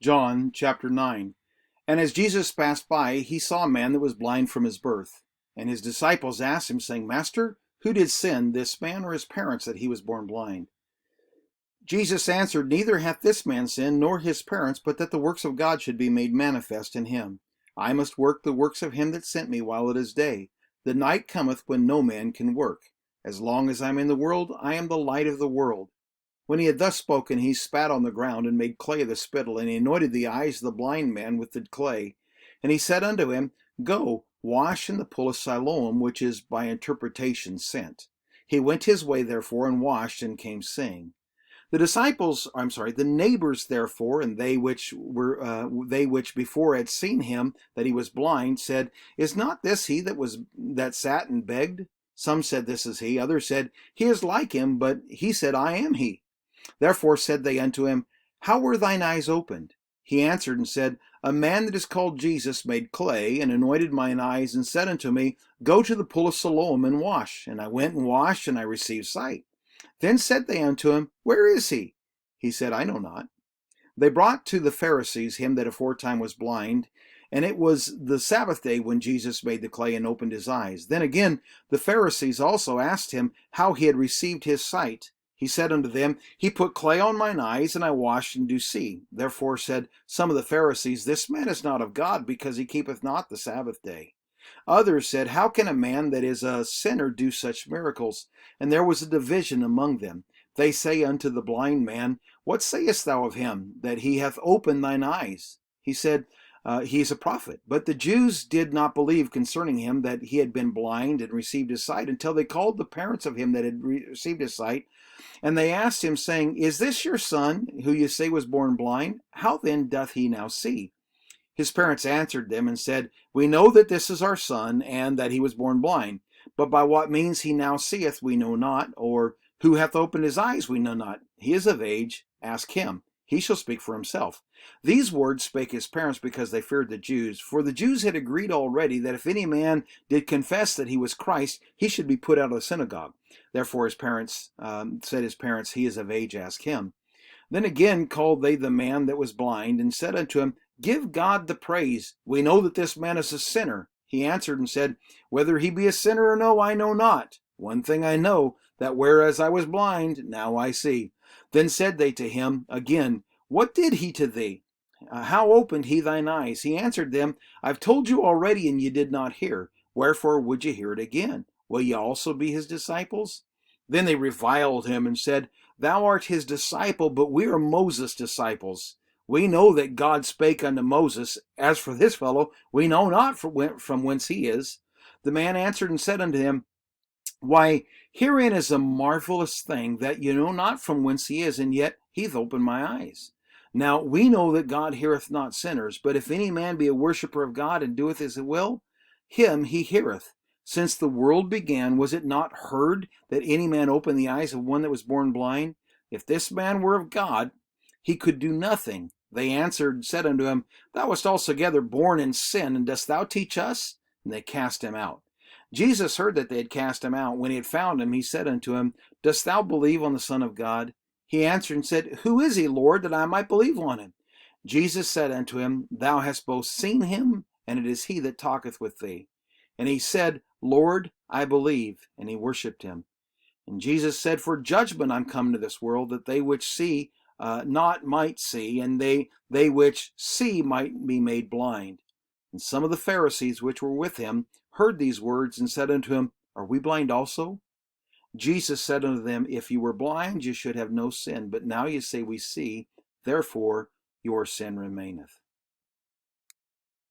John chapter 9. And as Jesus passed by, he saw a man that was blind from his birth. And his disciples asked him, saying, Master, who did sin, this man or his parents, that he was born blind? Jesus answered, Neither hath this man sinned, nor his parents, but that the works of God should be made manifest in him. I must work the works of him that sent me while it is day. The night cometh when no man can work. As long as I am in the world, I am the light of the world. When he had thus spoken, he spat on the ground, and made clay of the spittle, and he anointed the eyes of the blind man with the clay. And he said unto him, Go, wash in the pool of Siloam, which is by interpretation sent. He went his way therefore, and washed, and came seeing. The neighbors therefore, and they which before had seen him that he was blind, said, Is not this he that sat and begged? Some said, This is he. Others said, He is like him. But he said, I am he. Therefore said they unto him, How were thine eyes opened? He answered and said, A man that is called Jesus made clay, and anointed mine eyes, and said unto me, Go to the pool of Siloam, and wash. And I went and washed, and I received sight. Then said they unto him, Where is he? He said, I know not. They brought to the Pharisees him that aforetime was blind, and it was the Sabbath day when Jesus made the clay and opened his eyes. Then again the Pharisees also asked him how he had received his sight. He said unto them, He put clay on mine eyes, and I washed, and do see. Therefore said some of the Pharisees, This man is not of God, because he keepeth not the Sabbath day. Others said, How can a man that is a sinner do such miracles? And there was a division among them. They say unto the blind man, What sayest thou of him, that he hath opened thine eyes? He said, He is a prophet. But the Jews did not believe concerning him that he had been blind and received his sight, until they called the parents of him that had received his sight. And they asked him, saying, Is this your son, who you say was born blind? How then doth he now see? His parents answered them and said, We know that this is our son, and that he was born blind. But by what means he now seeth we know not, or who hath opened his eyes we know not. He is of age, ask him. He shall speak for himself. These words spake his parents because they feared the Jews. For the Jews had agreed already that if any man did confess that he was Christ, he should be put out of the synagogue. Therefore his parents He is of age, ask him. Then again called they the man that was blind, and said unto him, Give God the praise. We know that this man is a sinner. He answered and said, Whether he be a sinner or no, I know not. One thing I know, that whereas I was blind, now I see. Then said they to him again, What did he to thee? How opened he thine eyes? He answered them, I've told you already, and ye did not hear. Wherefore would ye hear it again? Will ye also be his disciples? Then they reviled him and said, Thou art his disciple, but we are Moses' disciples. We know that God spake unto Moses. As for this fellow, we know not from whence he is. The man answered and said unto him, Why, herein is a marvelous thing, that you know not from whence he is, and yet he hath opened my eyes. Now we know that God heareth not sinners, but if any man be a worshipper of God, and doeth his will, him he heareth. Since the world began, was it not heard that any man opened the eyes of one that was born blind? If this man were of God, he could do nothing. They answered and said unto him, Thou wast altogether born in sin, and dost thou teach us? And they cast him out. Jesus heard that they had cast him out. When he had found him, he said unto him, Dost thou believe on the Son of God? He answered and said, Who is he, Lord, that I might believe on him? Jesus said unto him, Thou hast both seen him, and it is he that talketh with thee. And he said, Lord, I believe. And he worshipped him. And Jesus said, For judgment I'm come to this world, that they which see not might see, and they which see might be made blind. And some of the Pharisees which were with him heard these words, and said unto him, Are we blind also? Jesus said unto them, If you were blind, you should have no sin, but now you say we see, therefore your sin remaineth.